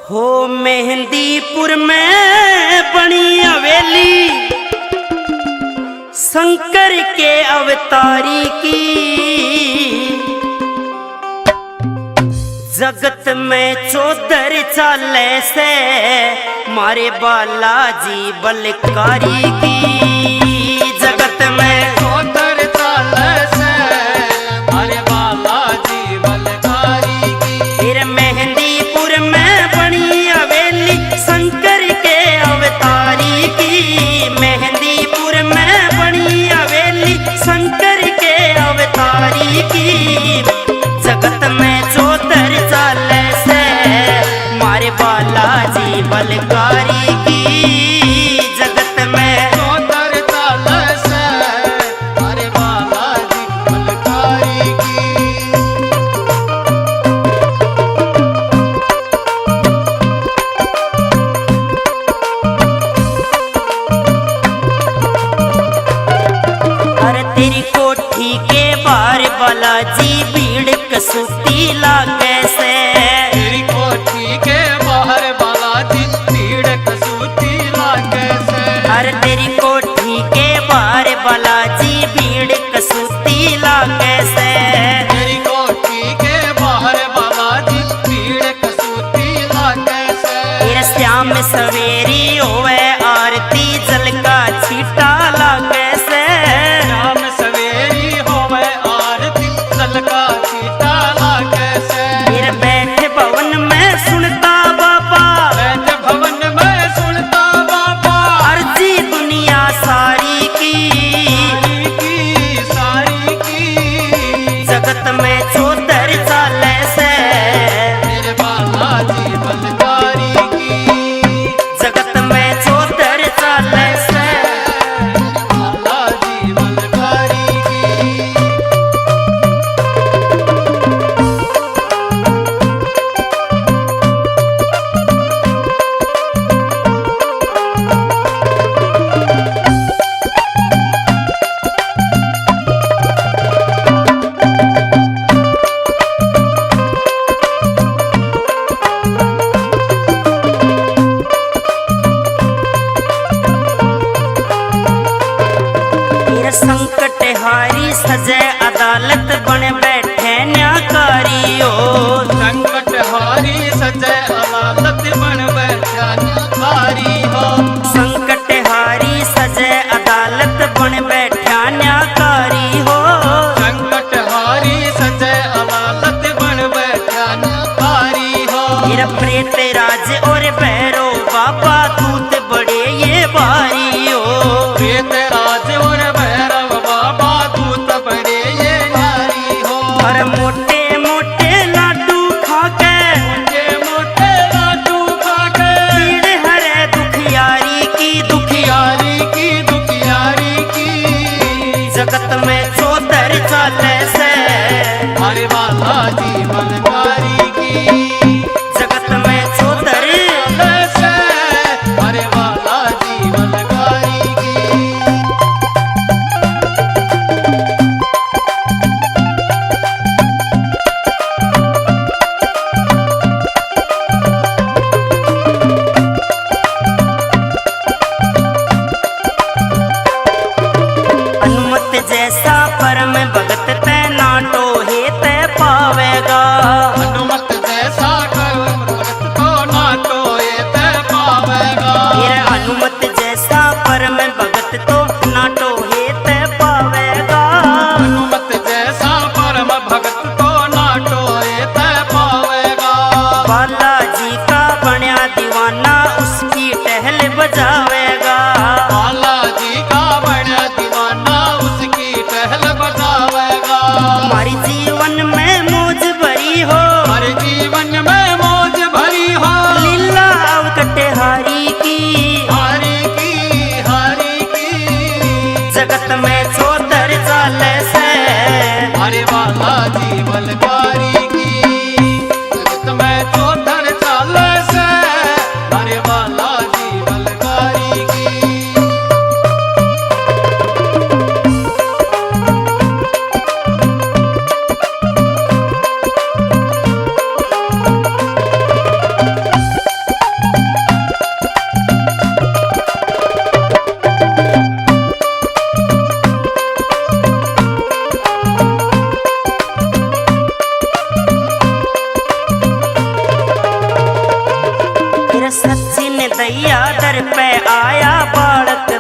हो मेहंदीपुर में बनी हवेली शंकर के अवतारी की। जगत में चौधर चाले से मारे बालाजी बलकारी की। जगत में चौधर चाले से मारे बालाजी बलकारी की। फिर मेहंदीपुर में बनी हवेली शंकर के अवतारी की। मेहंदीपुर में बनी हवेली शंकर के अवतारी की। जगत में चौधर चाले से मारे बालाजी बलकारी की। जगत में चौधर चाले से मारे बालाजी बलकारी की। अरे तेरी कोठी के बाहर बालाजी भीड़ कसुती लागे से। तेरी कोठी के बाहर बालाजी भीड़ कसूती लागे से। अरे तेरी कोठी के बाहर बालाजी भीड़ कसुती लागे से। तेरी कोठी के बाहर बालाजी भीड़ कसूती लागे से। फिर श्याम सवेरी होवे आरती जल का छीटा लागे से। शाम सवेरी होवे आरती जल का छीटा लागे से। फिर बैठ भवन में सुनता बाबा बैठ भवन में सुनता बाबा अर्जी दुनिया सारी की। सारी की जगत में चौधर चाले से मेरे बालाजी बलकारी की। जगत में चौधर चाले से बालाजी बलकारी की। फिर संकट हारी सजे अदालत बन बैठे न्याकारी हो। संकट हारी सजय अदालत बन बैठा न्याकारी हो। संकट हारी सजे अदालत बन बैठा न्याकारी हो। संकट हारी सजय अदालत बन बैठा न्याकारी हो। फिर प्रेत राज और भैरो बाबा दूत बड़े ये भारी हो। प्रेत राज और भैरव बाबा दूत बड़े ये नारी हो। और मोटे मोटे लाडू खाके मोटे मोटे लाडू खाके पीड़ हरे दुखियारी की। दुखियारी की दुखियारी की। जगत में चौधर चाले से हरे बालाजी बलकारी की। जगत में चौधर से हरे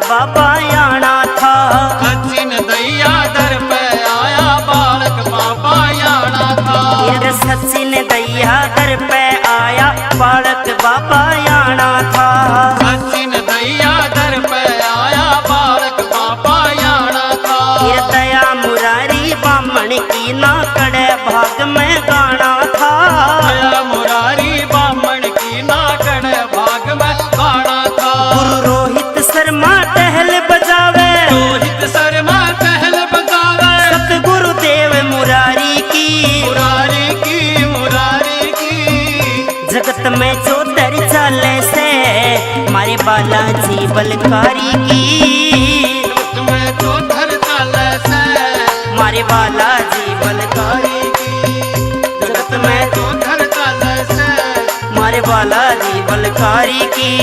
बाबा आना था। सचिन दैया दर पे आया बालक बाबा आना था। ये सचिन दैया दर पे आया बालक बाबा आना था। सचिन दैया दर पे आया बालक बाबा आना था। ये दया मुरारी बामण की ना कड़े भाग में गाना था। दया मुरारी बामण की ना कड़े भाग में गाना था। गुरु रोहित शर्मा टहल बजावे, रोहित शर्मा टहल बजावे। सतगुरु देव मुरारी की, मुरारी की, मुरारी की। जगत में चौधर चाले से मारे बालाजी बलकारी की। जगत में चौधर चाले से मारे बालाजी बलकारी की। जगत में चौधर चाले से मारे बालाजी बलकारी की।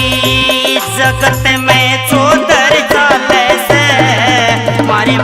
जगत में चौधर चाले से मारे